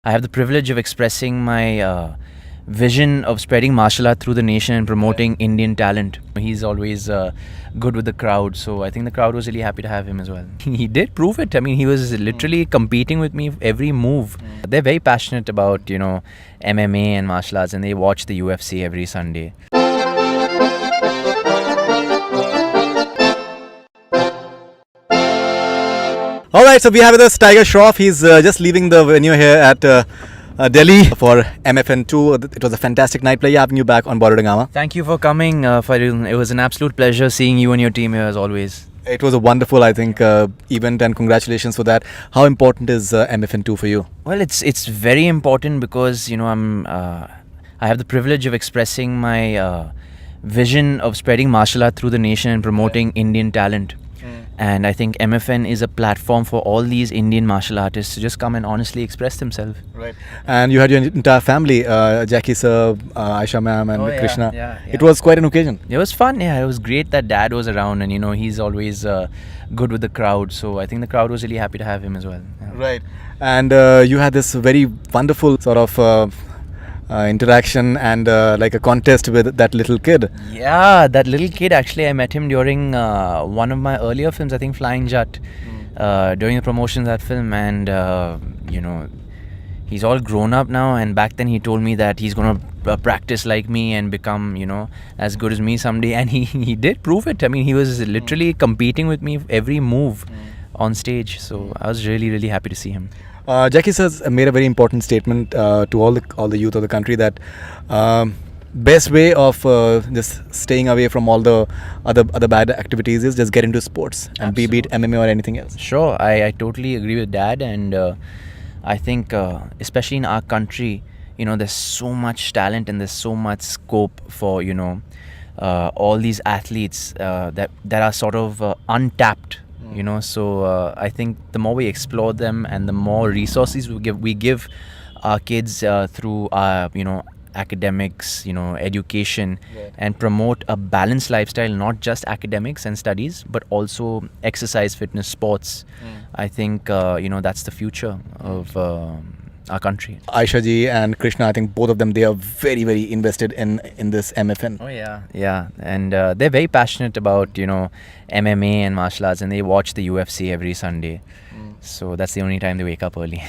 I have the privilege of expressing my vision of spreading martial art through the nation and promoting Indian talent. He's always good with the crowd, so I think the crowd was really happy to have him as well. He did prove it. I mean, he was literally competing with me every move. They're very passionate about, MMA and martial arts, and they watch the UFC every Sunday. Alright, so we have with us Tiger Shroff. He's just leaving the venue here at Delhi for MFN2. It was a fantastic night. Pleasure having you back on Border Gama. Thank you for coming, Farid. It was an absolute pleasure seeing you and your team here as always. It was a wonderful, I think, event, and congratulations for that. How important is MFN2 for you? Well, it's very important because I have the privilege of expressing my vision of spreading martial art through the nation and promoting Indian talent. And I think MFN is a platform for all these Indian martial artists to just come and honestly express themselves. Right. And you had your entire family, Jackie sir, Aisha ma'am and Krishna. Yeah. It was quite an occasion. It was fun, yeah. It was great that Dad was around, and he's always good with the crowd. So I think the crowd was really happy to have him as well. Yeah. Right. And you had this very wonderful sort of interaction and like a contest with that little kid. Yeah, that little kid, actually, I met him during one of my earlier films, I think Flying Jut, during the promotions of that film. And, he's all grown up now. And back then he told me that he's going to practice like me and become, as good as me someday. And he did prove it. I mean, he was literally competing with me every move on stage. So I was really, really happy to see him. Jackie has made a very important statement to all the youth of the country that best way of just staying away from all the other bad activities is just get into sports and be it MMA or anything else. Sure, I totally agree with Dad, and I think especially in our country, there's so much talent and there's so much scope for all these athletes that are sort of untapped. So I think the more we explore them and the more resources we give our kids through our academics, education, and promote a balanced lifestyle, not just academics and studies, but also exercise, fitness, sports. I think that's the future of our country. Aisha ji and Krishna, I think both of them, they are very, very invested in this MFN. Oh yeah, and they're very passionate about MMA and martial arts, and they watch the UFC every Sunday. So that's the only time they wake up early.